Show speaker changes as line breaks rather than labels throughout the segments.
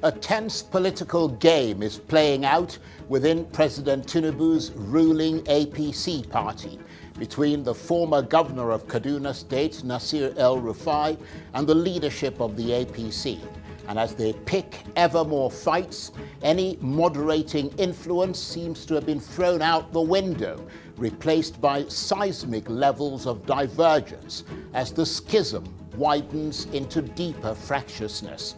A tense political game is playing out within President Tinubu's ruling APC party between the former governor of Kaduna State, Nasir El-Rufai, and the leadership of the APC. And as they pick ever more fights, any moderating influence seems to have been thrown out the window, replaced by seismic levels of divergence as the schism widens into deeper fractiousness.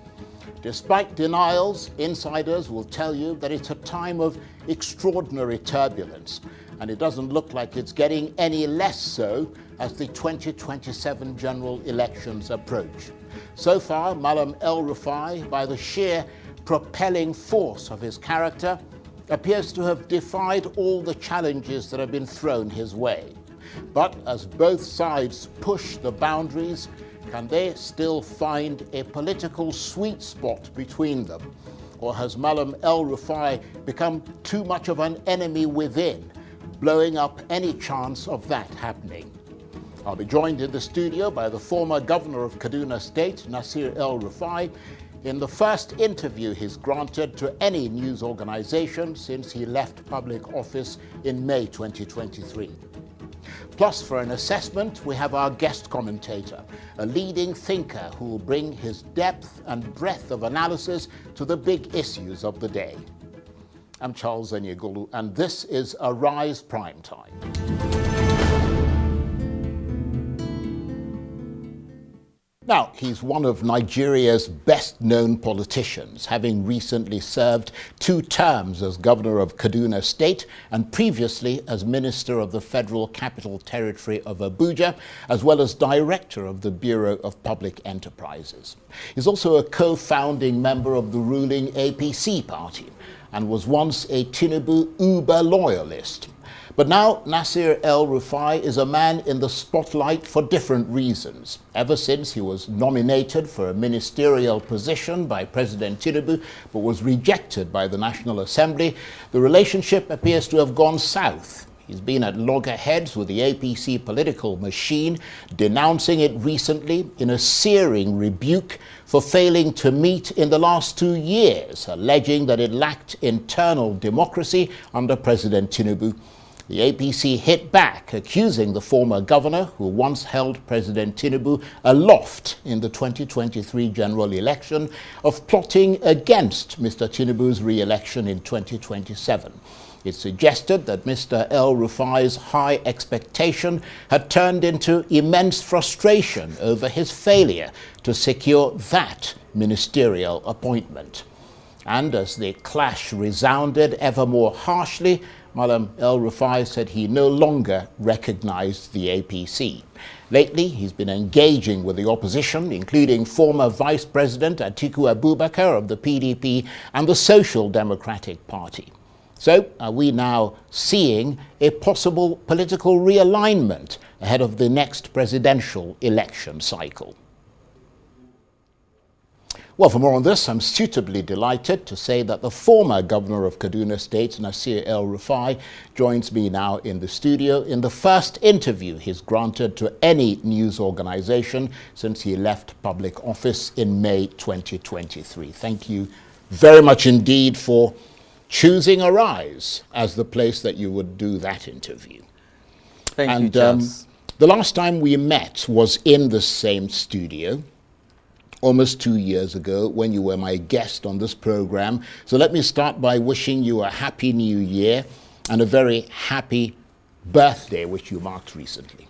Despite denials, insiders will tell you that it's a time of extraordinary turbulence, and it doesn't look like it's getting any less so as the 2027 general elections approach. So far, Malam El-Rufai, by the sheer propelling force of his character, appears to have defied all the challenges that have been thrown his way. But as both sides push the boundaries, can they still find a political sweet spot between them? Or has Malam El-Rufai become too much of an enemy within, blowing up any chance of that happening? I'll be joined in the studio by the former governor of Kaduna State, Nasir El-Rufai, in the first interview he's granted to any news organization since he left public office in May 2023. Plus, for an assessment, we have our guest commentator, a leading thinker who will bring his depth and breadth of analysis to the big issues of the day. I'm Charles Enyegolu, and this is Arise Prime Time. Now, he's one of Nigeria's best-known politicians, having recently served 2 terms as governor of Kaduna State and previously as minister of the Federal Capital Territory of Abuja, as well as director of the Bureau of Public Enterprises. He's also a co-founding member of the ruling APC party and was once a Tinubu Uber loyalist. But now Nasir El-Rufai is a man in the spotlight for different reasons. Ever since he was nominated for a ministerial position by President Tinubu, but was rejected by the National Assembly, the relationship appears to have gone south. He's been at loggerheads with the APC political machine, denouncing it recently in a searing rebuke for failing to meet in the last 2 years, alleging that it lacked internal democracy under President Tinubu. The APC hit back, accusing the former governor, who once held President Tinubu aloft in the 2023 general election, of plotting against Mr. Tinubu's re-election in 2027. It suggested that Mr. El-Rufai's high expectation had turned into immense frustration over his failure to secure that ministerial appointment. And as the clash resounded ever more harshly, Malam El-Rufai said he no longer recognized the APC. Lately, he's been engaging with the opposition, including former Vice President Atiku Abubakar of the PDP and the Social Democratic Party. So, are we now seeing a possible political realignment ahead of the next presidential election cycle? Well, for more on this, I'm suitably delighted to say that the former governor of Kaduna State, Nasir El-Rufai, joins me now in the studio in the first interview he's granted to any news organization since he left public office in May 2023. Thank you very much indeed for choosing Arise as the place that you would do that interview.
Thank you, Charles.
The last time we met was in the same studio, almost 2 years ago, when you were my guest on this program. So let me start by wishing you a happy new year and a very happy birthday, which you marked recently.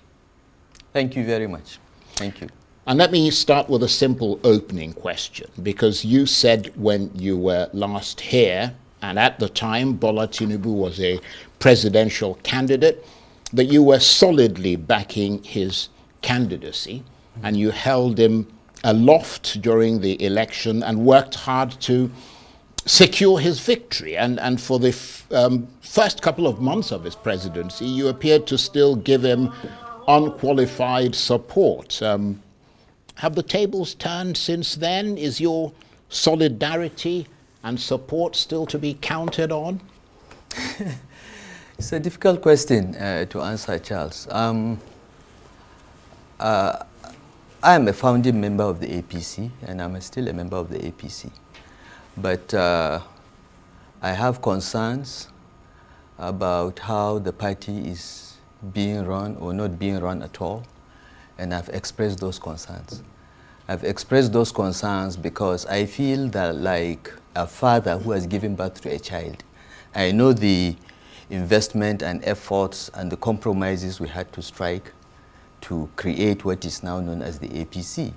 Thank you very much. Thank you.
And let me start with a simple opening question, because you said when you were last here, and at the time Bola Tinubu was a presidential candidate, that you were solidly backing his candidacy, and you held him aloft during the election and worked hard to secure his victory. And for the first couple of months of his presidency, you appeared to still give him unqualified support. Have the tables turned since then? Is your solidarity and support still to be counted on?
It's a difficult question to answer, Charles. I am a founding member of the APC, and I'm still a member of the APC. but I have concerns about how the party is being run or not being run at all, and I've expressed those concerns. I've expressed those concerns because I feel that, like a father who has given birth to a child, I know the investment and efforts and the compromises we had to strike to create what is now known as the APC,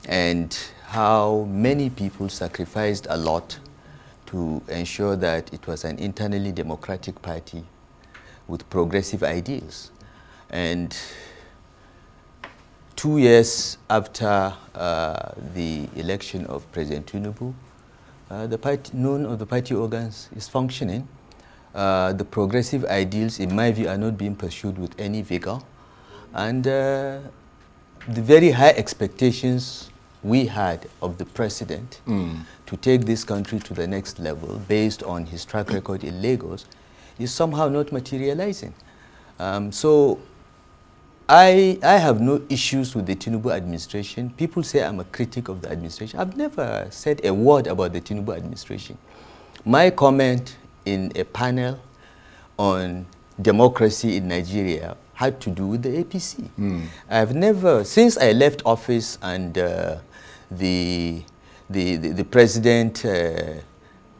and how many people sacrificed a lot to ensure that it was an internally democratic party with progressive ideals. And 2 years after the election of President NUHU, none of the party organs is functioning. The progressive ideals, in my view, are not being pursued with any vigor. And the very high expectations we had of the president to take this country to the next level based on his track record in Lagos is somehow not materializing. So I have no issues with the Tinubu administration. People say I'm a critic of the administration. I've never said a word about the Tinubu administration. My comment in a panel on democracy in Nigeria had to do with the APC. I've never, since I left office and the president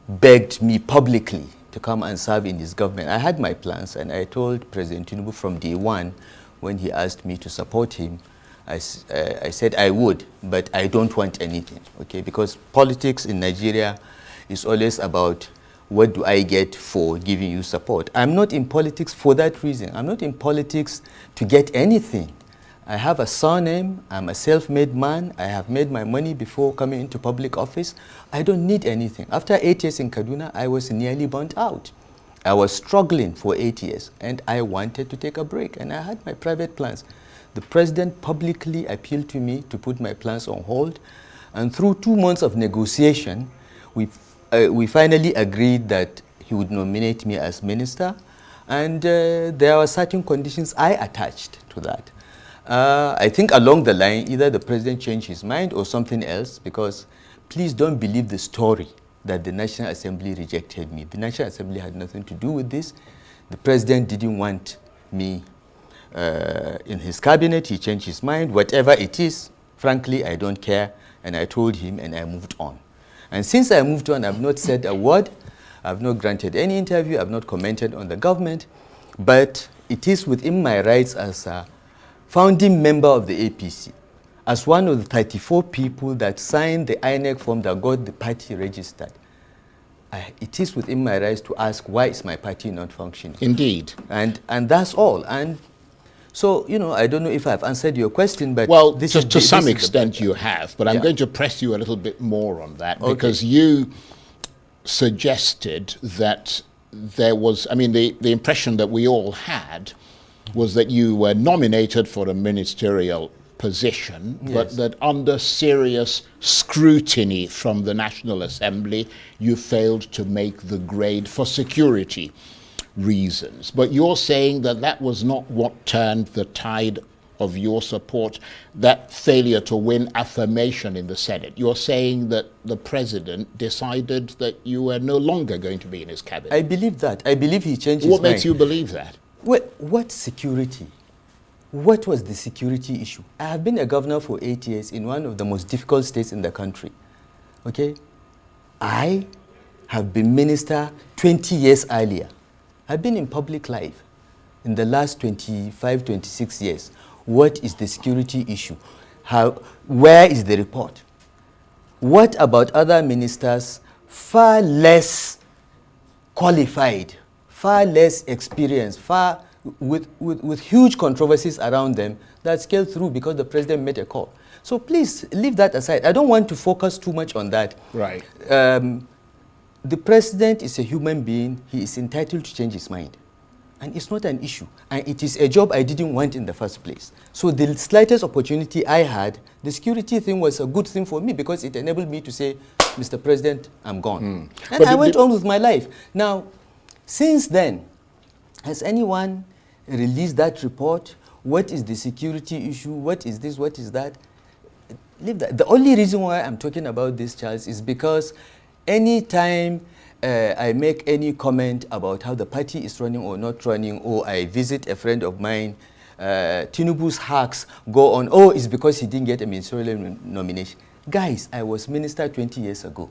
begged me publicly to come and serve in his government, I had my plans, and I told President Tinubu from day one, when he asked me to support him, I said I would, but I don't want anything, okay? Because politics in Nigeria is always about what do I get for giving you support. I'm not in politics for that reason. I'm not in politics to get anything. I have a surname, I'm a self-made man, I have made my money before coming into public office. I don't need anything. After 8 years in Kaduna, I was nearly burnt out. I was struggling for 8 years, and I wanted to take a break, and I had my private plans. The president publicly appealed to me to put my plans on hold, and through 2 months of negotiation, we finally agreed that he would nominate me as minister, and there were certain conditions I attached to that. I think along the line, either the president changed his mind or something else, because please don't believe the story that the National Assembly rejected me. The National Assembly had nothing to do with this. The president didn't want me in his cabinet. He changed his mind. Whatever it is, frankly, I don't care. And I told him, and I moved on. And since I moved on, I've not said a word. I've not granted any interview. I've not commented on the government. But it is within my rights as a founding member of the APC, as one of the 34 people that signed the INEC form that got the party registered. It is within my rights to ask, why is my party not functioning?
Indeed.
And that's all. And so, you know, I don't know if I've answered your question, but...
Well, to some extent you have, but I'm going to press you a little bit more on that, because you suggested that there was, I mean, the impression that we all had was that you were nominated for a ministerial position, but that under serious scrutiny from the National Assembly, you failed to make the grade for security reasons. But you're saying that that was not what turned the tide of your support, that failure to win affirmation in the Senate. You're saying that the president decided that you were no longer going to be in his cabinet.
I believe that. I believe he changed his mind.
What makes you believe that?
What security? What was the security issue? I have been a governor for 8 years in one of the most difficult states in the country. Okay? I have been minister 20 years earlier. I've been in public life in the last 25, 26 years. What is the security issue? Where is the report? What about other ministers far less qualified, far less experienced, with huge controversies around them that scaled through because the president made a call? So please leave that aside. I don't want to focus too much on that.
Right.
The president is a human being. He is entitled to change his mind. And it's not an issue. And it is a job I didn't want in the first place. So the slightest opportunity I had, the security thing was a good thing for me because it enabled me to say, Mr. President, I'm gone. And I went on with my life. Now, since then, has anyone released that report? What is the security issue? What is this? What is that? Leave that. The only reason why I'm talking about this, Charles, is because anytime I make any comment about how the party is running or not running, or I visit a friend of mine, Tinubu's hacks go on, oh, it's because he didn't get a ministerial nomination. Guys, I was minister 20 years ago,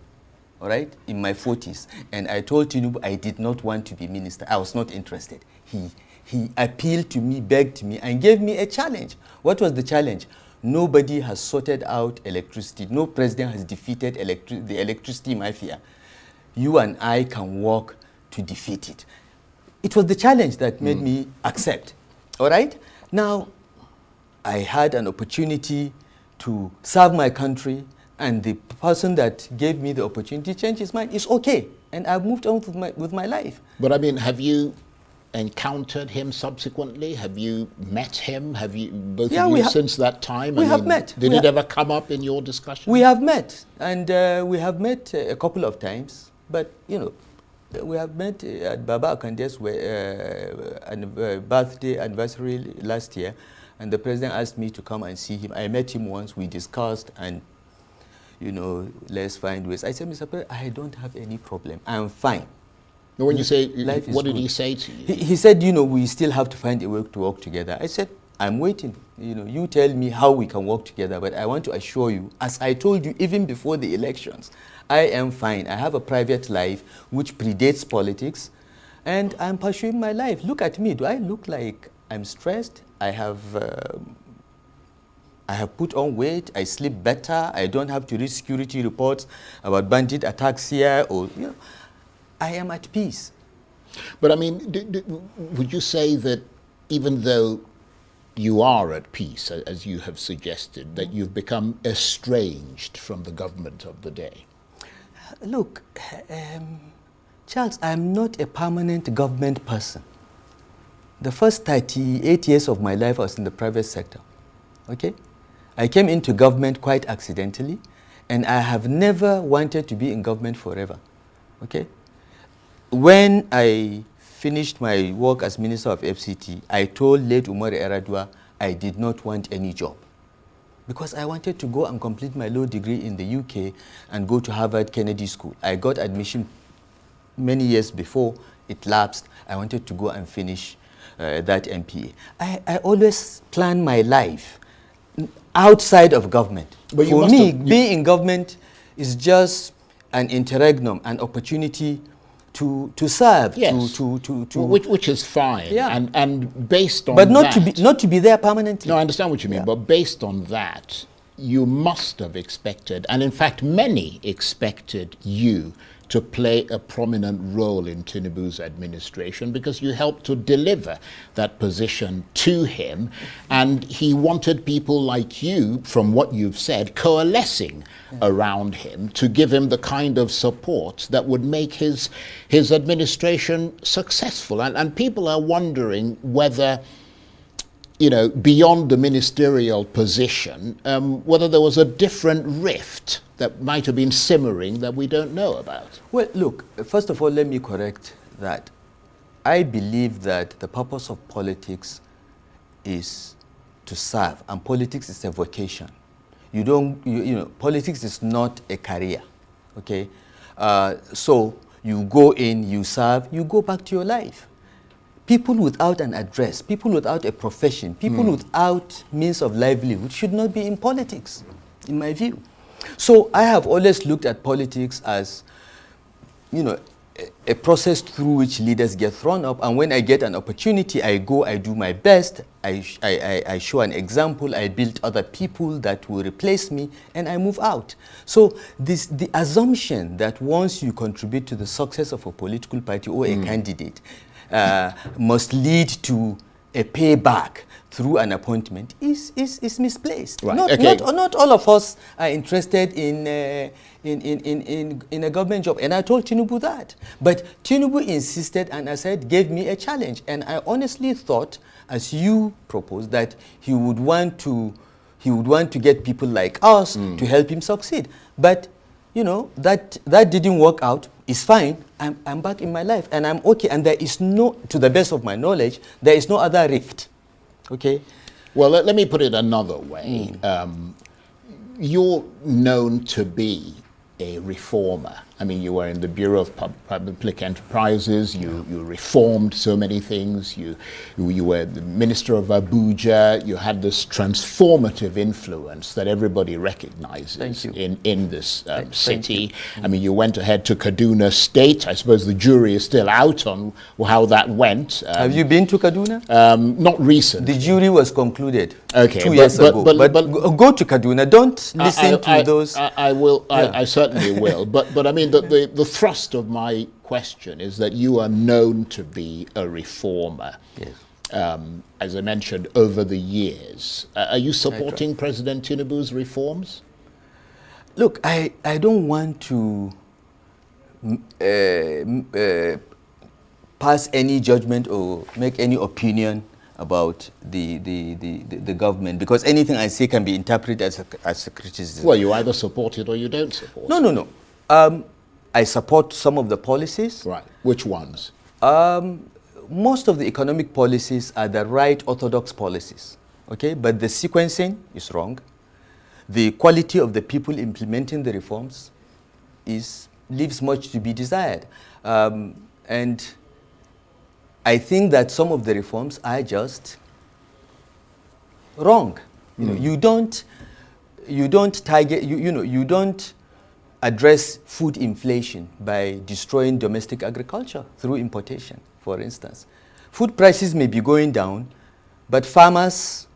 all right, in my 40s, and I told Tinubu I did not want to be minister. I was not interested. He appealed to me, begged me, and gave me a challenge. What was the challenge? Nobody has sorted out electricity. No president has defeated the electricity mafia. You and I can work to defeat it. It was the challenge that made me accept. All right? Now, I had an opportunity to serve my country, and the person that gave me the opportunity changed his mind. It's okay. And I've moved on with my life.
But I mean, have you encountered him subsequently? Have you met him? Have you, both of you, since that time?
We have met.
Did it ever come up in your discussion?
We have met, and we have met a couple of times. But, you know, we have met at Baba Akande's birthday anniversary last year, and the president asked me to come and see him. I met him once, we discussed, and, you know, let's find ways. I said, Mr. President, I don't have any problem. I'm fine.
But when you say, what did
good.
he say to you?
He said, you know, we still have to find a way to work together. I said, I'm waiting. You know, you tell me how we can work together, but I want to assure you, as I told you even before the elections, I am fine. I have a private life which predates politics, and I'm pursuing my life. Look at me. Do I look like I'm stressed? I have put on weight. I sleep better. I don't have to read security reports about bandit attacks here, or, you know, I am at peace.
But I mean, would you say that even though you are at peace, as you have suggested, that you've become estranged from the government of the day?
Look, Charles, I'm not a permanent government person. The first 38 years of my life I was in the private sector, okay? I came into government quite accidentally, and I have never wanted to be in government forever, okay? When I finished my work as Minister of FCT, I told late Umar Eradua I did not want any job, because I wanted to go and complete my law degree in the UK and go to Harvard Kennedy School. I got admission many years before it lapsed. I wanted to go and finish that MPA. I always plan my life outside of government. But for me, being in government is just an interregnum, an opportunity to serve,
yes. Which is fine,
yeah.
And based on
but
that,
not to be there permanently.
No, I understand what you mean, but based on that, you must have expected, and in fact many expected you to play a prominent role in Tinubu's administration, because you helped to deliver that position to him, and he wanted people like you, from what you've said, coalescing around him to give him the kind of support that would make his administration successful. And people are wondering whether, you know, beyond the ministerial position, whether there was a different rift that might have been simmering that we don't know about.
Well, look, first of all, let me correct that. I believe that the purpose of politics is to serve, and politics is a vocation. You know, politics is not a career, okay? So you go in, you serve, you go back to your life. People without an address, people without a profession, people without means of livelihood should not be in politics, in my view. So I have always looked at politics as, you know, a process through which leaders get thrown up, and when I get an opportunity, I go, I do my best, I show an example, I build other people that will replace me, and I move out. So the assumption that once you contribute to the success of a political party or a candidate, must lead to a payback through an appointment is misplaced.
Right.
Not all of us are interested in a government job, and I told Tinubu that. But Tinubu insisted, and I said, gave me a challenge, and I honestly thought, as you proposed, that he would want to get people like us to help him succeed. But you know, that didn't work out. It's fine. I'm back in my life, and I'm okay. And there is no, to the best of my knowledge, there is no other rift. Okay?
Well, let me put it another way. You're known to be a reformer? I mean, you were in the Bureau of Public Enterprises, you reformed so many things, you were the Minister of Abuja, you had this transformative influence that everybody recognizes in this city. I mean, you went ahead to Kaduna State. I suppose the jury is still out on how that went.
Have you been to Kaduna?
Not recently.
The jury was concled 2
years
years ago.
But
go to Kaduna. Don't listen to those.
I will. Yeah. I certainly will. But I mean, the thrust of my question is that you are known to be a reformer.
Yes.
As I mentioned, over the years. Are you supporting President Tinubu's reforms?
Look, I don't want to pass any judgment or make any opinion about the government, because anything I say can be interpreted as a criticism.
Well, you either support it or you don't support it.
No. I support some of the policies.
Right. Which ones?
Most of the economic policies are the right orthodox policies, okay? But the sequencing is wrong. The quality of the people implementing the reforms leaves much to be desired. And I think that some of the reforms are just wrong. You know, you don't address food inflation by destroying domestic agriculture through importation, for instance. Food prices may be going down, but farmers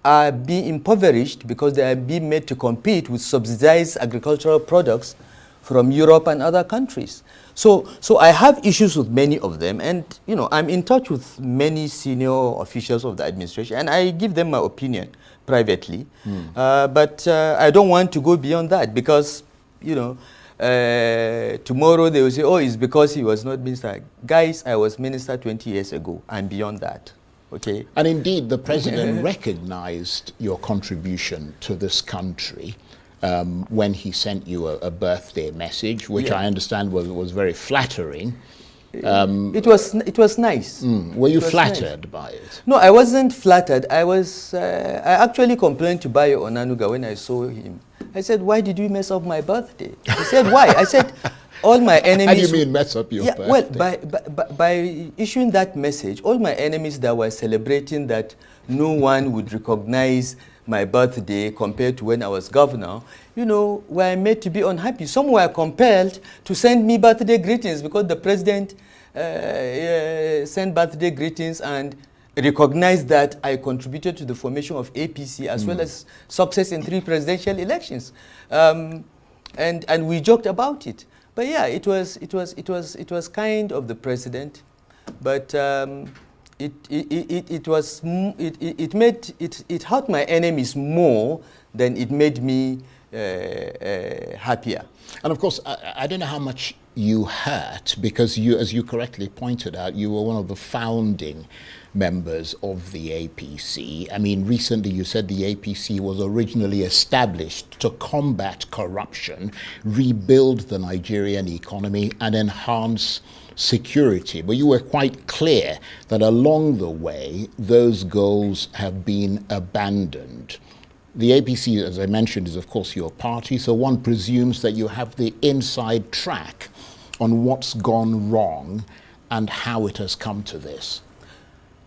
are being impoverished because they are being made to compete with subsidized agricultural products from Europe and other countries. So I have issues with many of them, and you know, I'm in touch with many senior officials of the administration, and I give them my opinion privately. But I don't want to go beyond that, because you know, tomorrow they will say, oh, it's because he was not minister. Guys, I was minister 20 years ago. I'm beyond that. Okay.
And indeed, the president recognized your contribution to this country when he sent you a birthday message, which I understand was very flattering.
It was nice.
Were you flattered by it?
No, I wasn't flattered. I actually complained to Bayo Onanuga when I saw him. I said, why did you mess up my birthday? He said, why? I said, all my enemies...
How do you mean mess up your birthday?
Well, by issuing that message, all my enemies that were celebrating that no one would recognize my birthday compared to when I was governor, you know, were made to be unhappy. Some were compelled to send me birthday greetings because the president sent birthday greetings and recognized that I contributed to the formation of APC as well as success in 3 presidential elections. And we joked about it. But yeah, it was kind of the president, but it hurt my enemies more than it made me happier.
And of course, I don't know how much you hurt, because you, as you correctly pointed out, you were one of the founding members of the APC. I mean, recently you said the APC was originally established to combat corruption, rebuild the Nigerian economy, and enhance security. But you were quite clear that along the way, those goals have been abandoned. The APC, as I mentioned, is of course your party, so one presumes that you have the inside track on what's gone wrong and how it has come to this.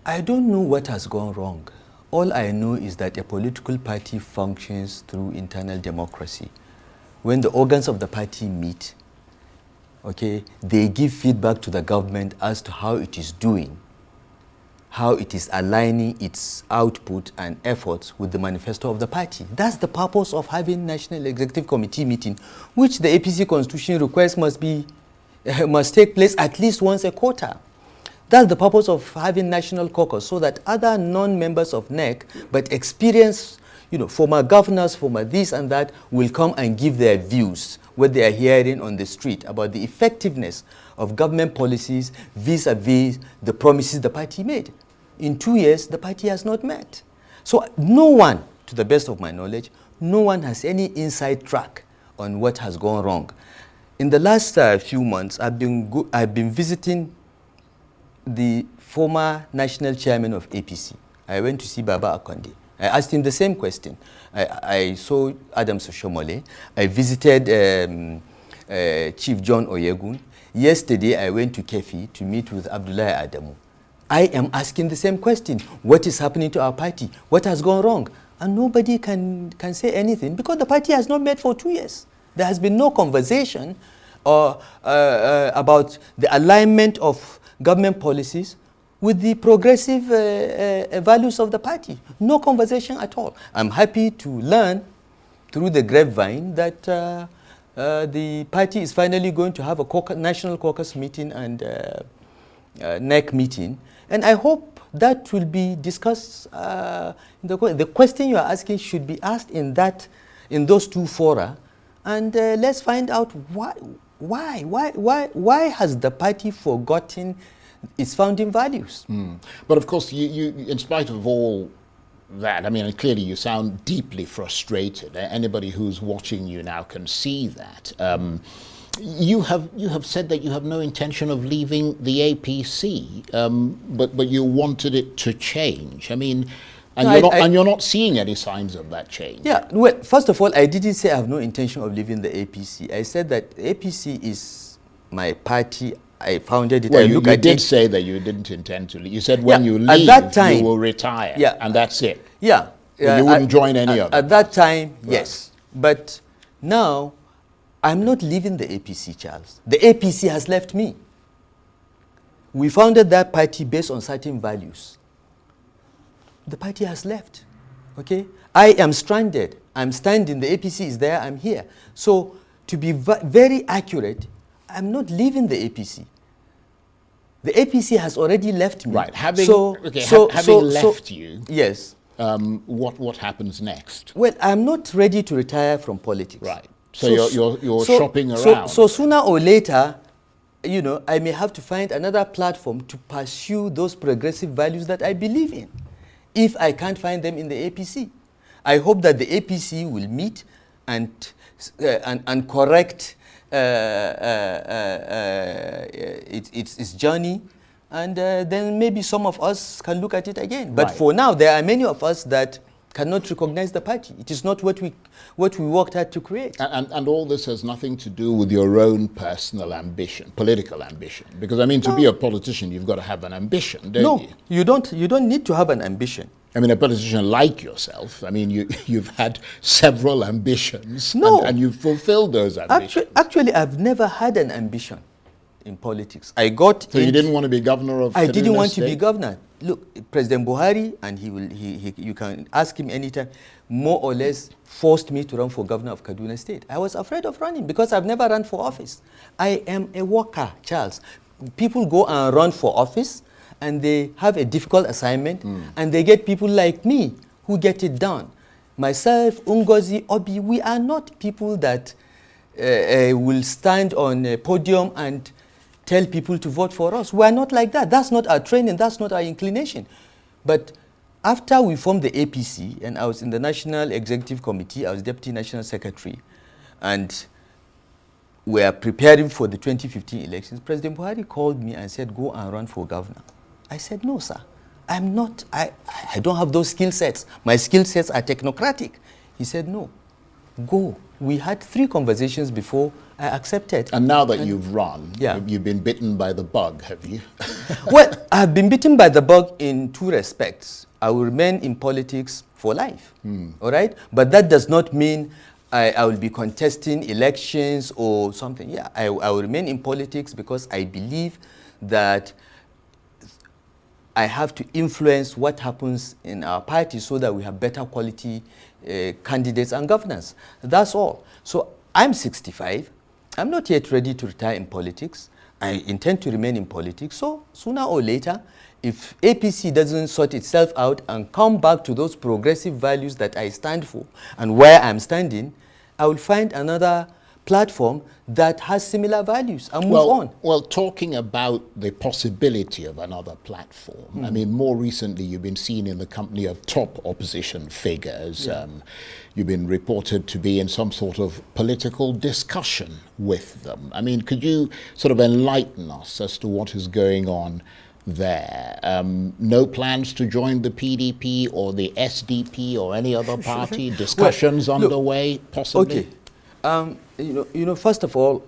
I don't know what has gone wrong. All I know is that a political party functions through internal democracy. When the organs of the party meet, okay, they give feedback to the government as to how it is doing, how it is aligning its output and efforts with the manifesto of the party. That's the purpose of having National Executive Committee meeting, which the APC Constitution requires must take place at least once a quarter. That's the purpose of having National Caucus, so that other non-members of NEC, but experienced, you know, former governors, former this and that, will come and give their views, what they are hearing on the street about the effectiveness of government policies vis-a-vis the promises the party made. In 2 years, the party has not met. So no one, to the best of my knowledge, no one has any inside track on what has gone wrong. In the last few months, I've been visiting the former national chairman of APC. I went to see Baba Akonde. I asked him the same question. I saw Adams Oshomole. I visited Chief John Oyegun. Yesterday, I went to Kefi to meet with Abdullahi Adamu. I am asking the same question. What is happening to our party? What has gone wrong? And nobody can say anything because the party has not met for 2 years. There has been no conversation about the alignment of government policies with the progressive values of the party. No conversation at all. I'm happy to learn through the grapevine that the party is finally going to have a national caucus meeting and NEC meeting. And I hope that will be discussed. The question you are asking should be asked in those two fora. And let's find out why has the party forgotten its founding values?
But of course, you, in spite of all that, I mean, clearly you sound deeply frustrated. Anybody who's watching you now can see that. You have said that you have no intention of leaving the APC, but you wanted it to change. I mean, and you're not seeing any signs of that change.
Yeah, well, first of all, I didn't say I have no intention of leaving the APC. I said that the APC is my party. I founded it.
Well, you did say that you didn't intend to leave. You said when you leave,
at that time,
you will retire.
Yeah,
and that's it.
Yeah.
You wouldn't join any of it.
At that time, yes. But now, I'm not leaving the APC, Charles. The APC has left me. We founded that party based on certain values. The party has left, okay? I am stranded. I'm standing. The APC is there. I'm here. So, to be very accurate, I'm not leaving the APC. The APC has already left me.
Right. Having left you,
yes.
What happens next?
Well, I'm not ready to retire from politics.
Right. So you're shopping around.
So sooner or later, you know, I may have to find another platform to pursue those progressive values that I believe in. If I can't find them in the APC, I hope that the APC will meet and correct its journey, and then maybe some of us can look at it again. But for now, there are many of us that cannot recognize the party. It is not what we worked hard to create.
And all this has nothing to do with your own personal ambition, political ambition. Because I mean, to be a politician, you've got to have an ambition, don't you?
No, you don't. You don't need to have an ambition.
I mean, a politician like yourself, I mean, you've had several ambitions.
No.
And you've fulfilled those ambitions.
Actually, I've never had an ambition in politics. So
you didn't want to be governor of Kaduna
I didn't want
State?
to be governor. Look, President Buhari, and you can ask him anytime, more or less forced me to run for governor of Kaduna State. I was afraid of running because I've never run for office. I am a worker, Charles. People go and run for office, and they have a difficult assignment, and they get people like me who get it done. Myself, Ungozi, Obi, we are not people that will stand on a podium and tell people to vote for us. We are not like that. That's not our training. That's not our inclination. But after we formed the APC, and I was in the National Executive Committee, I was Deputy National Secretary, and we are preparing for the 2015 elections, President Buhari called me and said, go and run for governor. I said, no, sir. I'm not, I don't have those skill sets. My skill sets are technocratic. He said, no, go. We had 3 conversations before I accepted.
And now that you've run,
yeah.
you've been bitten by the bug, have you?
Well, I've been bitten by the bug in 2 respects. I will remain in politics for life, all right? But that does not mean I will be contesting elections or something. Yeah, I will remain in politics because I believe that I have to influence what happens in our party so that we have better quality candidates and governance. That's all. So I'm 65. I'm not yet ready to retire in politics. I intend to remain in politics. So sooner or later, if APC doesn't sort itself out and come back to those progressive values that I stand for and where I'm standing, I will find another platform that has similar values and move on.
Well, talking about the possibility of another platform, I mean, more recently you've been seen in the company of top opposition figures. Yeah. You've been reported to be in some sort of political discussion with them. I mean, could you sort of enlighten us as to what is going on there. No plans to join the PDP or the SDP or any other party? Discussions
well,
underway, possibly?
Okay. First of all,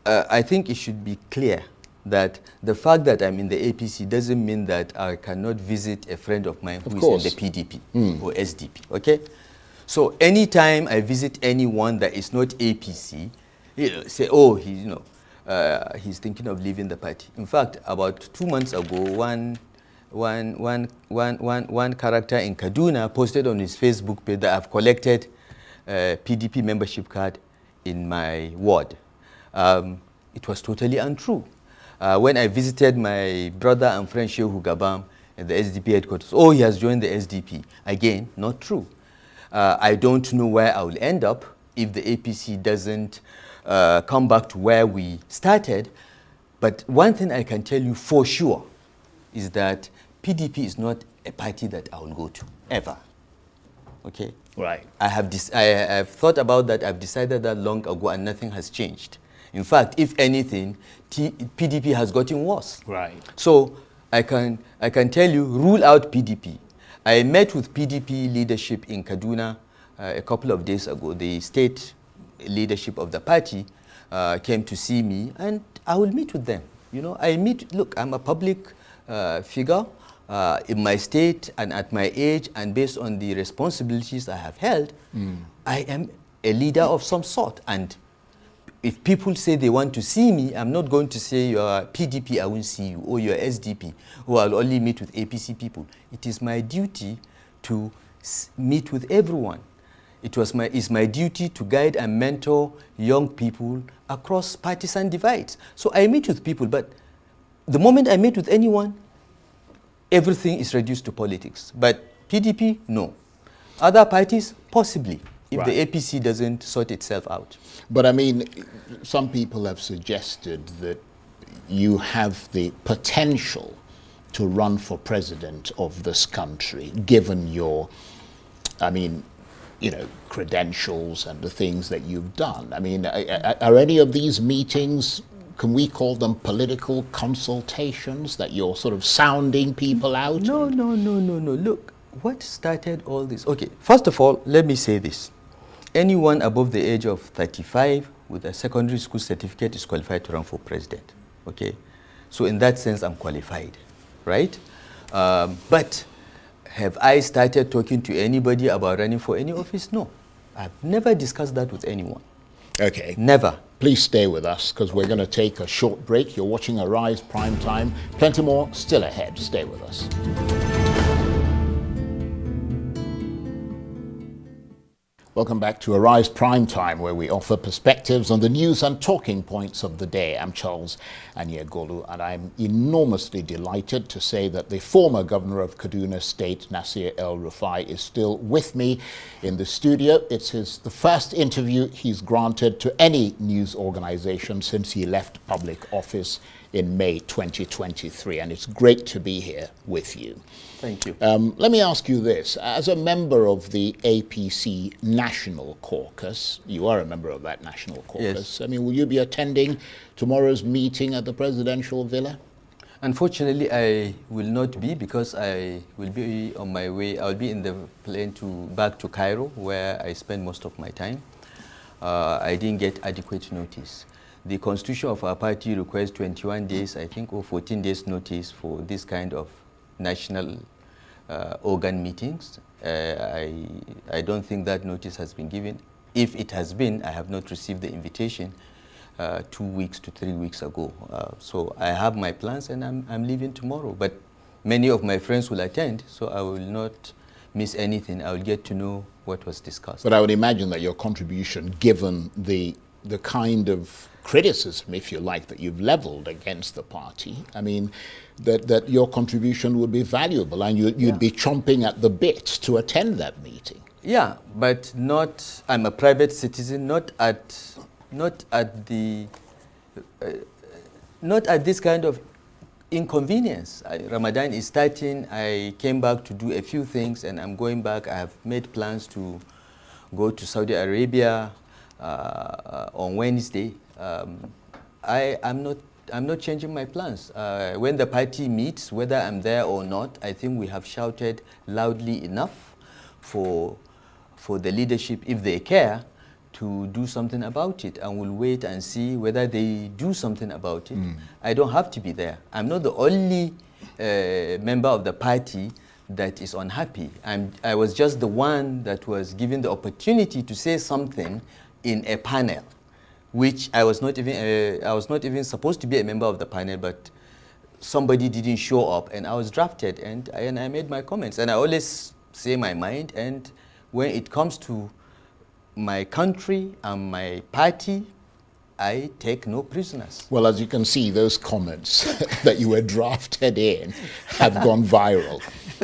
I think it should be clear that the fact that I'm in the APC doesn't mean that I cannot visit a friend of mine who is in the PDP or SDP, okay? So anytime I visit anyone that is not APC, say, oh, he's thinking of leaving the party. In fact, about 2 months ago, one character in Kaduna posted on his Facebook page that I've collected PDP membership card in my ward. It was totally untrue. When I visited my brother and friend Shehu Gabam at the SDP headquarters, oh, he has joined the SDP. Again, not true. I don't know where I will end up if the APC doesn't come back to where we started. But one thing I can tell you for sure is that PDP is not a party that I will go to, ever. Okay?
Right.
I have thought about that. I've decided that long ago, and nothing has changed. In fact, if anything, PDP has gotten worse.
Right.
So I can tell you, rule out PDP. I met with PDP leadership in Kaduna a couple of days ago. The state leadership of the party came to see me, and I will meet with them. Look, I'm a public figure in my state and at my age, and based on the responsibilities I have held, I am a leader of some sort. And if people say they want to see me, I'm not going to say you're PDP, I won't see you, or you're SDP, or I'll only meet with APC people. It is my duty to meet with everyone. It's my duty to guide and mentor young people across partisan divides. So I meet with people, but the moment I meet with anyone, everything is reduced to politics. But PDP, no. Other parties, possibly, if the APC doesn't sort itself out.
But I mean, some people have suggested that you have the potential to run for president of this country, given your, credentials and the things that you've done. I mean, are any of these meetings, can we call them political consultations, that you're sort of sounding people out?
No. Look, what started all this? Okay, first of all, let me say this. Anyone above the age of 35 with a secondary school certificate is qualified to run for president, okay? So in that sense, I'm qualified, right? But have I started talking to anybody about running for any office? No. I've never discussed that with anyone.
Okay.
Never.
Please stay with us, because we're going to take a short break. You're watching Arise Prime Time. Plenty more still ahead. Stay with us. Welcome back to Arise Prime Time, where we offer perspectives on the news and talking points of the day. I'm Charles Anyegolu, and I'm enormously delighted to say that the former governor of Kaduna State, Nasir El-Rufai, is still with me in the studio. It's the first interview he's granted to any news organization since he left public office in May 2023, and it's great to be here with you.
Thank you.
Let me ask you this. As a member of the APC National Caucus, you are a member of that National Caucus.
Yes.
I mean, will you be attending tomorrow's meeting at the presidential villa?
Unfortunately, I will not be, because I will be on my way. I'll be in the plane back to Cairo, where I spend most of my time. I didn't get adequate notice. The constitution of our party requires 21 days, I think, or 14 days notice for this kind of national organ meetings. I don't think that notice has been given. If it has been, I have not received the invitation 2 weeks to 3 weeks ago. So I have my plans, and I'm leaving tomorrow. But many of my friends will attend, so I will not miss anything. I will get to know what was discussed.
But I would imagine that your contribution, given the kind of criticism, if you like, that you've leveled against the party, I mean, that your contribution would be valuable, and you'd be chomping at the bit to attend that meeting.
Yeah, but not, I'm a private citizen, not at this kind of inconvenience. Ramadan is starting. I came back to do a few things, and I'm going back. I have made plans to go to Saudi Arabia on Wednesday. I'm not not changing my plans. When the party meets, whether I'm there or not, I think we have shouted loudly enough for the leadership, if they care, to do something about it, and we'll wait and see whether they do something about it. I don't have to be there. I'm not the only member of the party that is unhappy. I was just the one that was given the opportunity to say something in a panel, which I was not even supposed to be a member of the panel, but somebody didn't show up, and I was drafted, and I made my comments. And I always say my mind, and when it comes to my country and my party, I take no prisoners.
Well, as you can see, those comments that you were drafted in have gone viral.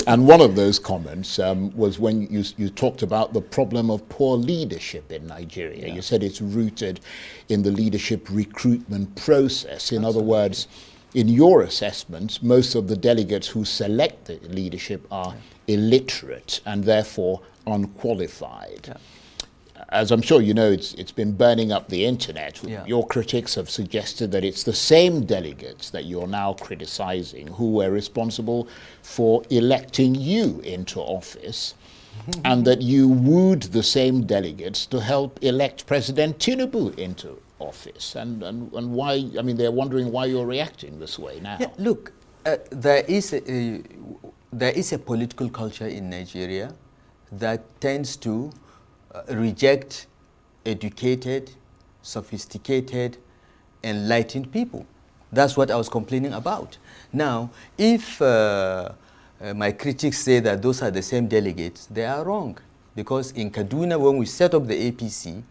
And one of those comments was when you talked about the problem of poor leadership in Nigeria. Yeah. You said it's rooted in the leadership recruitment process. In other words, in your assessment, most of the delegates who select the leadership are illiterate and therefore unqualified. Yeah. As I'm sure you know, it's been burning up the internet. Yeah. Your critics have suggested that it's the same delegates that you're now criticizing who were responsible for electing you into office, and that you wooed the same delegates to help elect President Tinubu into office. And why, I mean, they're wondering why you're reacting this way now.
Yeah, look, there is a political culture in Nigeria that tends to reject educated, sophisticated, enlightened people. That's what I was complaining about. Now, if my critics say that those are the same delegates, they are wrong. Because in Kaduna, when we set up the APC,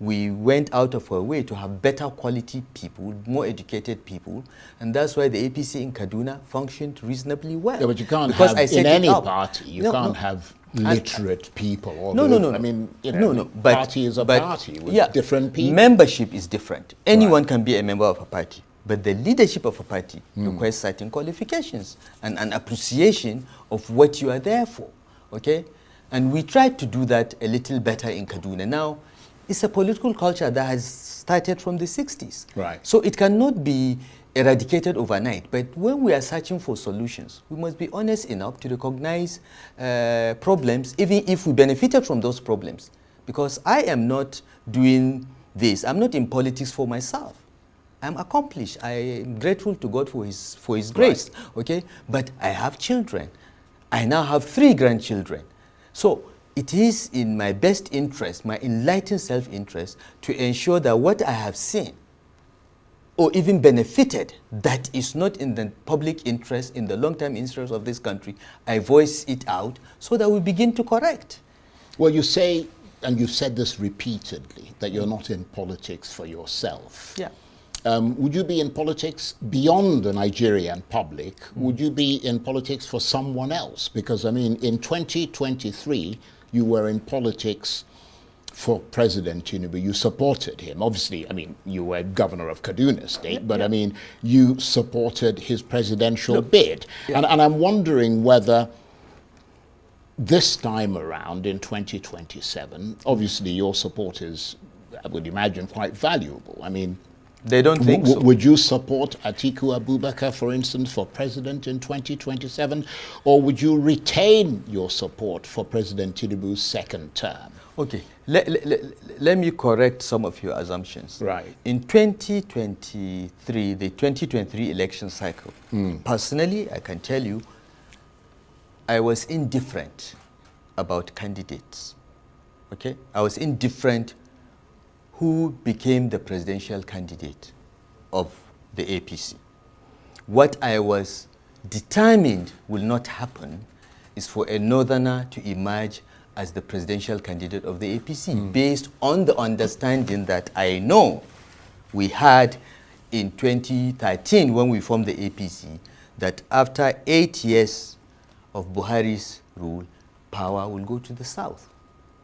we went out of our way to have better quality people, more educated people, and that's why the APC in Kaduna functioned reasonably well.
Yeah, but you can't have, in any party, you can't have literate people. Or
no.
I mean, you know, party is a party with different people.
Membership is different. Anyone can be a member of a party, but the leadership of a party requires certain qualifications and an appreciation of what you are there for, okay? And we tried to do that a little better in Kaduna. Now, it's a political culture that has started from the 60s.
Right.
So it cannot be eradicated overnight. But when we are searching for solutions, we must be honest enough to recognize problems, even if we benefited from those problems. Because I am not doing this. I'm not in politics for myself. I'm accomplished. I am grateful to God for His grace. Right. Okay? But I have children. I now have 3 grandchildren. So it is in my best interest, my enlightened self-interest, to ensure that what I have seen or even benefited that is not in the public interest, in the long-term interest of this country, I voice it out so that we begin to correct.
Well, you say, and you've said this repeatedly, that you're not in politics for yourself.
Yeah.
Would you be in politics beyond the Nigerian public? Would you be in politics for someone else? Because, I mean, in 2023, you were in politics for President Tinubu. You supported him. Obviously, I mean, you were governor of Kaduna State, but I mean, you supported his presidential bid. Yeah. And I'm wondering whether this time around in 2027, obviously your support is, I would imagine, quite valuable. I mean,
they don't think so.
Would you support Atiku Abubakar, for instance, for president in 2027? Or would you retain your support for President Tinubu's second term?
Okay, let me correct some of your assumptions.
Right.
In 2023, the 2023 election cycle, personally, I can tell you, I was indifferent about candidates. Okay? I was indifferent who became the presidential candidate of the APC. What I was determined will not happen is for a northerner to emerge as the presidential candidate of the APC, based on the understanding that I know we had in 2013 when we formed the APC, that after 8 years of Buhari's rule, power will go to the south.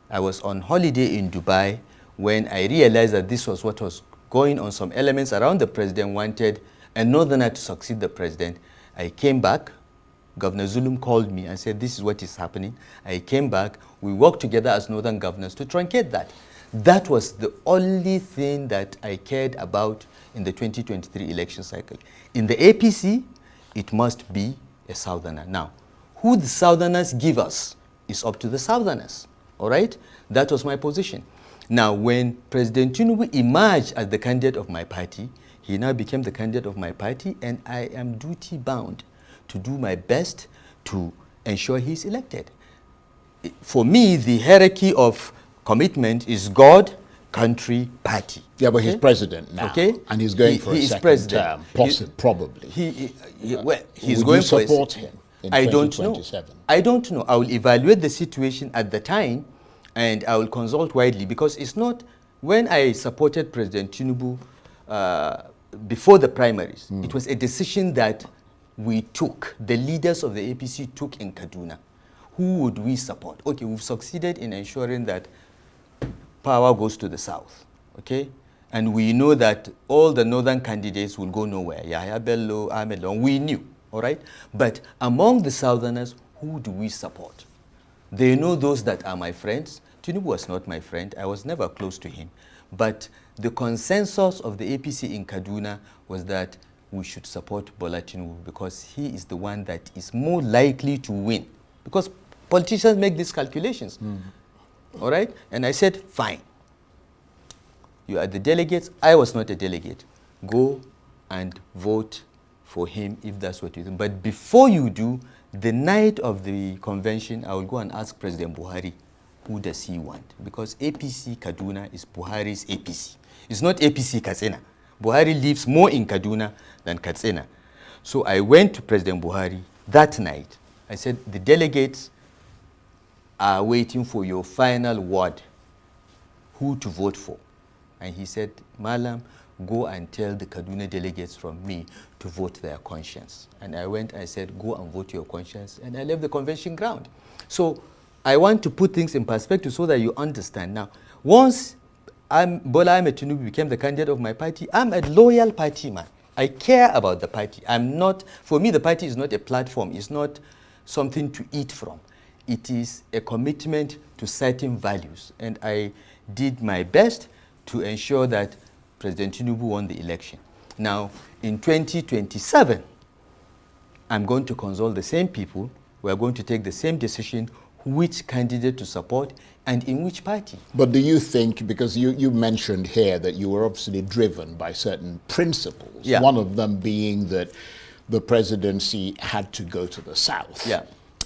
I was on holiday in Dubai when I realized that this was what was going on. Some elements around the president wanted a northerner to succeed the president. I came back. Governor Zulum called me and said, this is what is happening. I came back. We worked together as northern governors to truncate that. That was the only thing that I cared about in the 2023 election cycle. In the APC, it must be a Southerner. Now, who the Southerners give us is up to the Southerners, all right? That was my position. Now, when President Tinubu emerged as the candidate of my party, he now became the candidate of my party, and I am duty-bound to do my best to ensure he's elected. For me, the hierarchy of commitment is God, country, party.
Yeah, but he's president now, and he's going for a second term, probably.
He's
Would
going
you support him in 2027?
I don't know. I will evaluate the situation at the time, and I will consult widely, because it's not, when I supported President Tinubu before the primaries, it was a decision that we took, the leaders of the APC took in Kaduna. Who would we support? Okay, we've succeeded in ensuring that power goes to the south, okay? And we know that all the northern candidates will go nowhere. Yahya Bello, Ahmed Long, we knew, all right? But among the southerners, who do we support? They know those that are my friends. Tinubu was not my friend. I was never close to him. But the consensus of the APC in Kaduna was that we should support Bola Tinubu because he is the one that is more likely to win. Because politicians make these calculations. All right? And I said, fine. You are the delegates. I was not a delegate. Go and vote for him if that's what you think. But before you do, the night of the convention, I will go and ask President Buhari, who does he want? Because APC Kaduna is Buhari's APC. It's not APC Katsina. Buhari lives more in Kaduna than Katsina. So I went to President Buhari that night. I said, the delegates are waiting for your final word, who to vote for. And he said, Malam, go and tell the Kaduna delegates from me to vote their conscience. And I went and said, go and vote your conscience. And I left the convention ground. So I want to put things in perspective so that you understand. Now, once Bola Ahmed Tinubu became the candidate of my party, I'm a loyal party man. I care about the party. I'm not, for me, the party is not a platform. It's not something to eat from. It is a commitment to certain values. And I did my best to ensure that President Tinubu won the election. Now, in 2027, I'm going to consult the same people. We're going to take the same decision, which candidate to support and in which party.
But do you think, because you mentioned here that you were obviously driven by certain principles, one of them being that the presidency had to go to the south.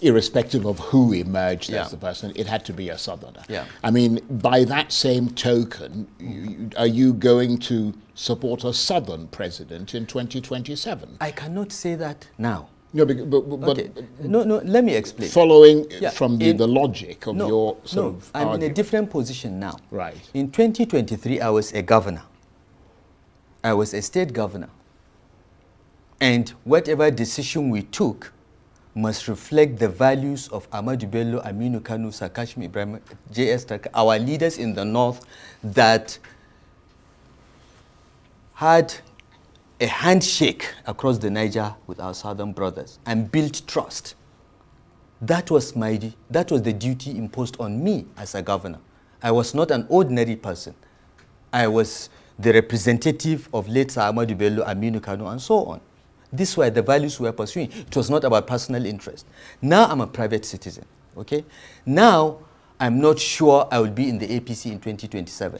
Irrespective of who emerged as the person, it had to be a southerner. I mean, by that same token, are you going to support a southern president in 2027?
I cannot say that now.
No, but
okay. No, let me explain.
Following from the logic of your sort of
I'm
argument.
in a different position now.
Right.
In 2023, I was a governor. I was a state governor. And whatever decision we took must reflect the values of Ahmadu Bello, Aminu Kanu, Sakashmi Ibrahim, J.S. Taka, our leaders in the north that had a handshake across the Niger with our southern brothers and built trust. That was the duty imposed on me as a governor. I was not an ordinary person. I was the representative of late Ahmadu Bello, Aminu Kanu, and so on. These were the values we were pursuing. It was not about personal interest. Now I'm a private citizen, okay? Now I'm not sure I will be in the APC in 2027.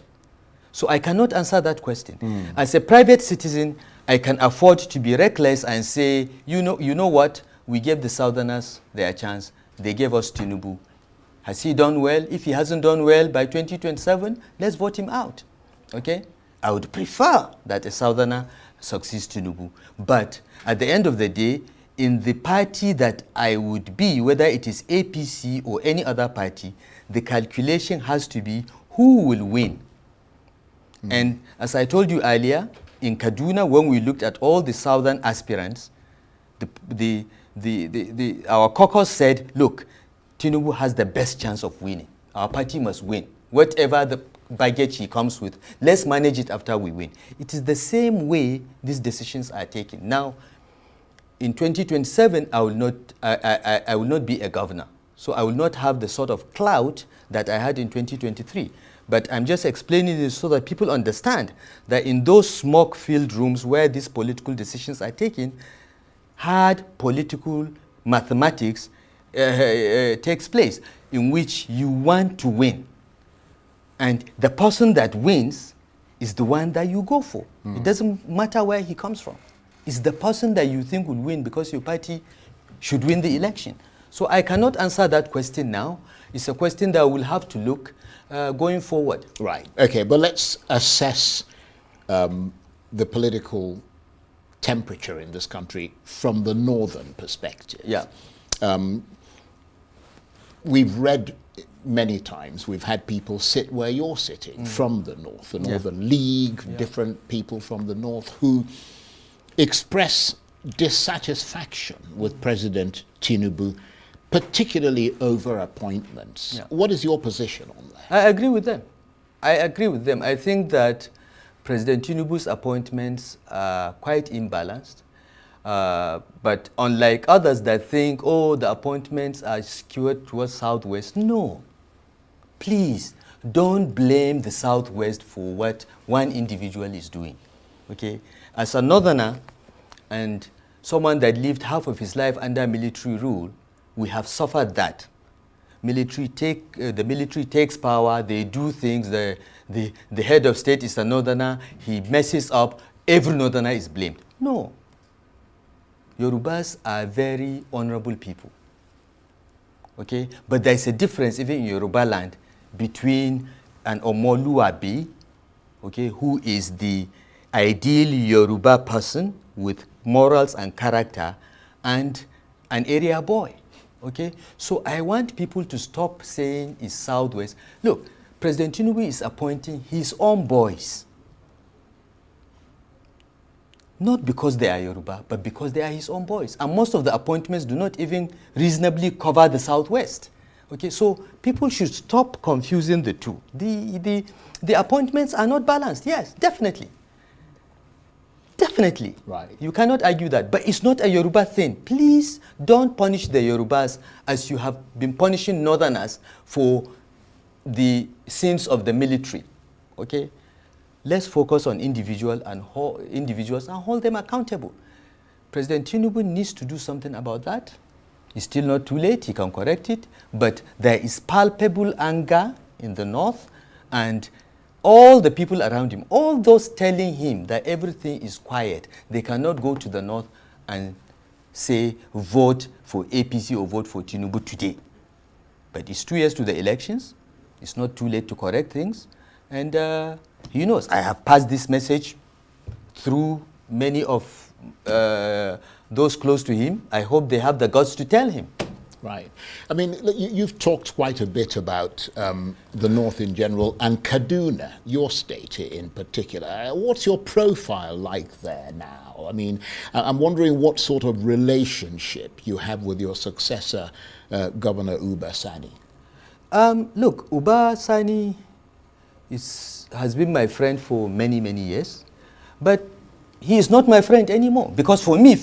So I cannot answer that question. As a private citizen, I can afford to be reckless and say, you know what? We gave the Southerners their chance. They gave us Tinubu. Has he done well? If he hasn't done well by 2027, let's vote him out, okay? I would prefer that a Southerner succeeds Tinubu. But at the end of the day, in the party that I would be, whether it is APC or any other party, the calculation has to be who will win. And as I told you earlier, in Kaduna, when we looked at all the southern aspirants, our caucus said, look, Tinubu has the best chance of winning. Our party must win. Whatever the baggage he comes with, let's manage it after we win. It is the same way these decisions are taken. Now, in 2027, I will not be a governor. So I will not have the sort of clout that I had in 2023. But I'm just explaining this so that people understand that in those smoke-filled rooms where these political decisions are taken, hard political mathematics takes place in which you want to win. And the person that wins is the one that you go for. It doesn't matter where he comes from. It's the person that you think will win because your party should win the election. So I cannot answer that question now. It's a question that we'll have to look going forward.
Right. Okay, but let's assess the political temperature in this country from the northern perspective.
Yeah.
We've read many times, we've had people sit where you're sitting from the north, the Northern League, different people from the north who express dissatisfaction with President Tinubu, particularly over appointments. What is your position on that?
I agree with them. I agree with them. I think that President Tinubu's appointments are quite imbalanced. But unlike others that think, oh, the appointments are skewed towards Southwest, no. Please, don't blame the Southwest for what one individual is doing. Okay? As a northerner and someone that lived half of his life under military rule, we have suffered that. The military takes power, they do things, the head of state is a northerner, he messes up, every northerner is blamed. No. Yorubas are very honorable people. Okay? But there's a difference even in Yoruba land between an Omoluabi, okay, who is the ideal Yoruba person with morals and character, and an area boy. Okay? So I want people to stop saying it's Southwest. Look, President Tinubu is appointing his own boys. Not because they are Yoruba, but because they are his own boys. And most of the appointments do not even reasonably cover the Southwest. Okay, so people should stop confusing the two. The appointments are not balanced. Yes, definitely. Definitely.
Right.
You cannot argue that. But it's not a Yoruba thing. Please don't punish the Yorubas as you have been punishing Northerners for the sins of the military. Okay? Let's focus on individuals and hold them accountable. President Tinubu needs to do something about that. It's still not too late, he can correct it, but there is palpable anger in the north, and all the people around him, all those telling him that everything is quiet, they cannot go to the north and say vote for APC or vote for Tinubu today. But it's 2 years to the elections, it's not too late to correct things, and he knows. I have passed this message through many of those close to him. I hope they have the guts to tell him.
Right. I mean, you've talked quite a bit about the North in general and Kaduna, your state in particular. What's your profile like there now? I mean, I'm wondering what sort of relationship you have with your successor, Governor Uba Sani.
Look, Uba Sani has been my friend for many, many years, but he is not my friend anymore, because for me,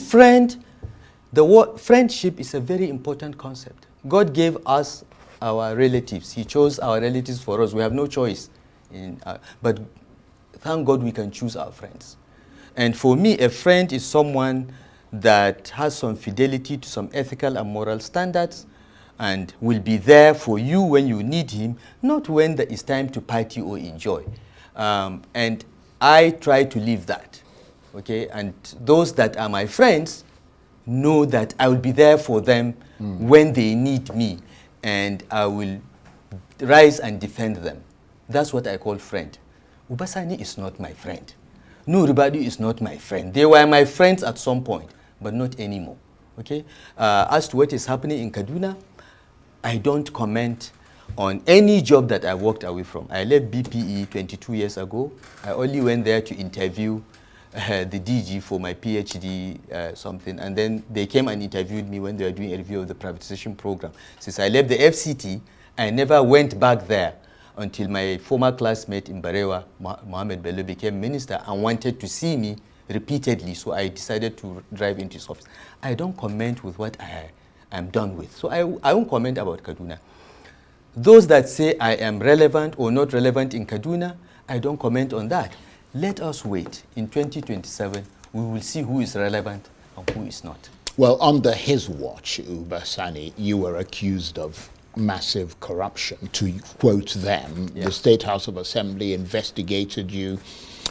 the word friendship is a very important concept. God gave us our relatives. He chose our relatives for us. We have no choice. But thank God we can choose our friends. And for me, a friend is someone that has some fidelity to some ethical and moral standards and will be there for you when you need him, not when there is time to party or enjoy. And I try to live that. Okay? And those that are my friends know that I will be there for them when they need me, and I will rise and defend them. That's what I call friend. Uba Sani is not my friend. No, RIBADO is not my friend. They were my friends at some point, but not anymore. Okay? As to what is happening in Kaduna, I don't comment on any job that I walked away from. I left BPE 22 years ago. I only went there to interview the DG for my PhD something, and then they came and interviewed me when they were doing a review of the privatization program. Since I left the FCT, I never went back there until my former classmate in Barewa, Mohammed Bello, became minister and wanted to see me repeatedly, so I decided to drive into his office. I don't comment with what I'm done with, so I won't comment about Kaduna. those that say I am relevant or not relevant in Kaduna, I don't comment on that. Let us wait. In 2027, we will see who is relevant and who is not.
Well, under his watch, Uba Sani, you were accused of massive corruption. To quote them,
Yes.
the State House of Assembly investigated you,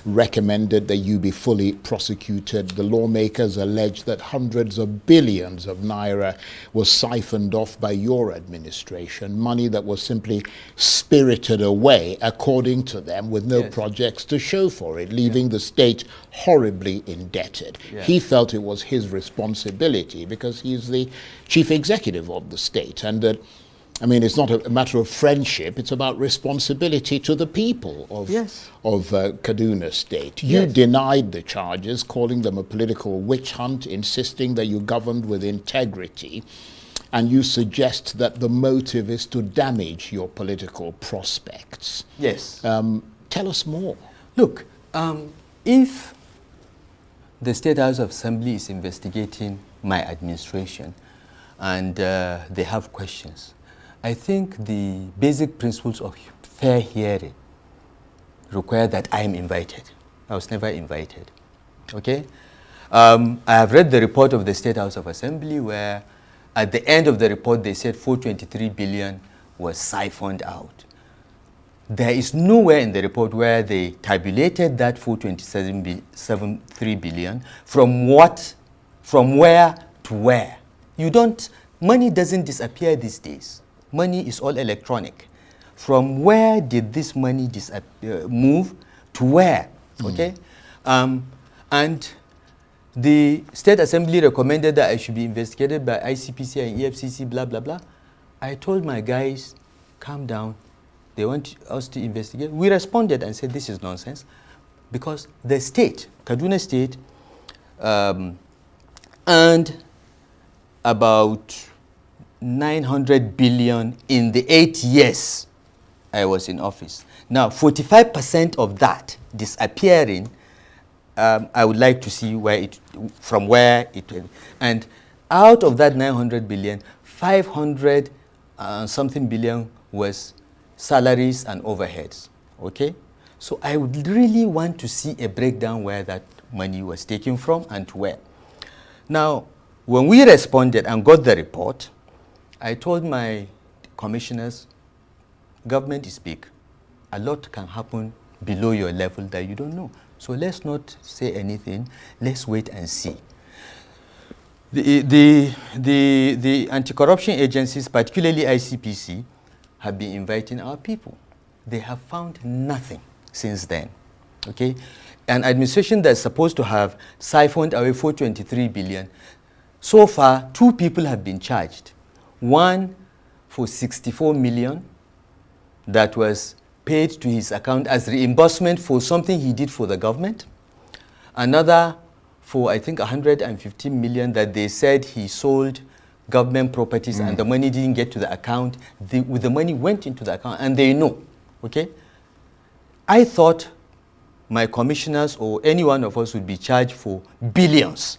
recommended that you be fully prosecuted. The lawmakers alleged that hundreds of billions of naira was siphoned off by your administration, money that was simply spirited away, according to them, with no
Yes.
projects to show for it, leaving the state horribly indebted.
Yeah.
He felt it was his responsibility because he's the chief executive of the state, and that, I mean, it's not a matter of friendship, it's about responsibility to the people of,
Yes.
Kaduna State. You
Yes.
denied the charges, calling them a political witch hunt, insisting that you governed with integrity, and you suggest that the motive is to damage your political prospects.
Yes.
Tell us more.
Look, if the State House of Assembly is investigating my administration and they have questions, I think the basic principles of fair hearing require that I am invited. I was never invited. Okay? I have read the report of the State House of Assembly where at the end of the report they said 423 billion was siphoned out. There is nowhere in the report where they tabulated that 427.73 billion from where to where. Money doesn't disappear these days. Money is all electronic. From where did this money move to where? Okay? And the State Assembly recommended that I should be investigated by ICPC and EFCC, blah, blah, blah. I told my guys, calm down. They want us to investigate. We responded and said, this is nonsense. Because the state, Kaduna State, earned about 900 billion in the 8 years I was in office. Now, 45% of that disappearing, I would like to see from where it went. And out of that 900 billion, 500 something billion was salaries and overheads. Okay? So I would really want to see a breakdown where that money was taken from and to where. Now, when we responded and got the report, I told my commissioners, government is big. A lot can happen below your level that you don't know. So let's not say anything. Let's wait and see. The anti-corruption agencies, particularly ICPC, have been inviting our people. They have found nothing since then. Okay? An administration that's supposed to have siphoned away 423 billion, so far, 2 people have been charged. One for 64 million that was paid to his account as reimbursement for something he did for the government. Another for, I think, 115 million that they said he sold government properties and the money didn't get to the account. The money went into the account and they know. Okay? I thought my commissioners or any one of us would be charged for billions.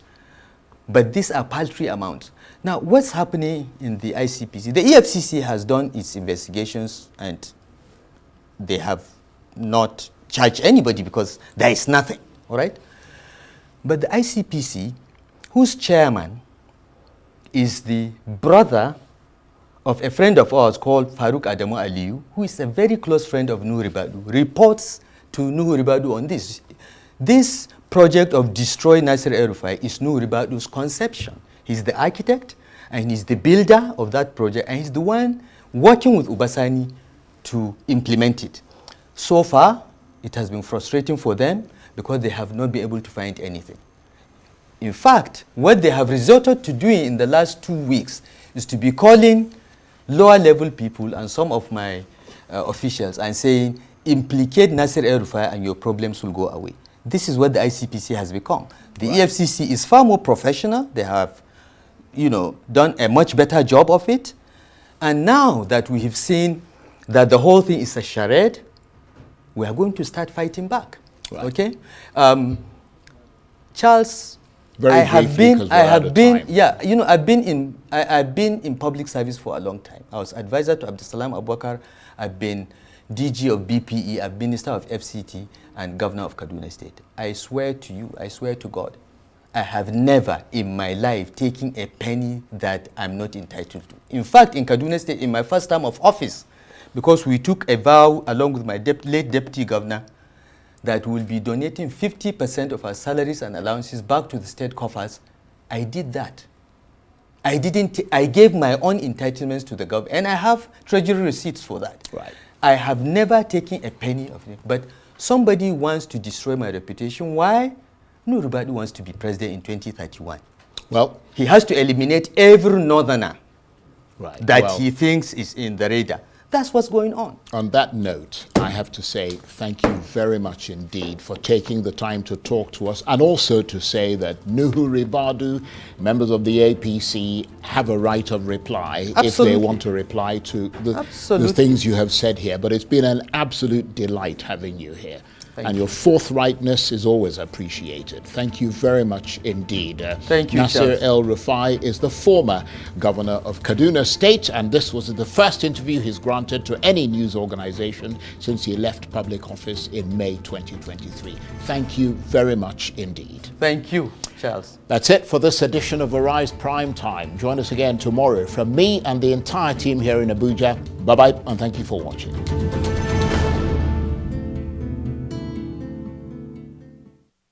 But these are paltry amounts. Now, what's happening in the ICPC? The EFCC has done its investigations and they have not charged anybody because there is nothing, all right? But the ICPC, whose chairman is the brother of a friend of ours called Farouk Adamu Aliyu, who is a very close friend of NUHU RIBADO, reports to NUHU RIBADO on this. This project of destroy Nasir ELRUFAI is NUHU RIBADO's conception. He's the architect and he's the builder of that project and he's the one working with Ubasani to implement it. So far, it has been frustrating for them because they have not been able to find anything. In fact, what they have resorted to doing in the last 2 weeks is to be calling lower level people and some of my officials and saying, implicate Nasir ELRUFAI and your problems will go away. This is what the ICPC has become. The EFCC is far more professional. They have, done a much better job of it. And now that we have seen that the whole thing is a charade, we are going to start fighting back. Right. Okay? Charles
Very briefly, because we're out of time.
Yeah, you know, I've been in public service for a long time. I was advisor to Abdulsalam Abubakar. I've been DG of BPE. I've been Minister of FCT and Governor of Kaduna State. I swear to you, I swear to God, I have never in my life taken a penny that I'm not entitled to. In fact, in Kaduna State, in my first term of office, because we took a vow along with my late deputy governor that we'll be donating 50% of our salaries and allowances back to the state coffers, I did that. I gave my own entitlements to the government, and I have treasury receipts for that.
Right.
I have never taken a penny of it, but somebody wants to destroy my reputation. Why? NUHU RIBADO wants to be president in 2031.
Well,
he has to eliminate every northerner that
well,
he thinks is in the radar. That's what's going on.
On that note, I have to say thank you very much indeed for taking the time to talk to us, and also to say that NUHU RIBADO, members of the APC, have a right of reply if they want to reply to the things you have said here. But it's been an absolute delight having you here. And your forthrightness is always appreciated. Thank you very much indeed.
Thank you,
Nasir El-Rufai is the former governor of Kaduna State, and this was the first interview he's granted to any news organization since he left public office in May 2023. Thank you very much indeed.
Thank you, Charles.
That's it for this edition of Arise Prime Time. Join us again tomorrow. From me and the entire team here in Abuja, bye-bye, and thank you for watching.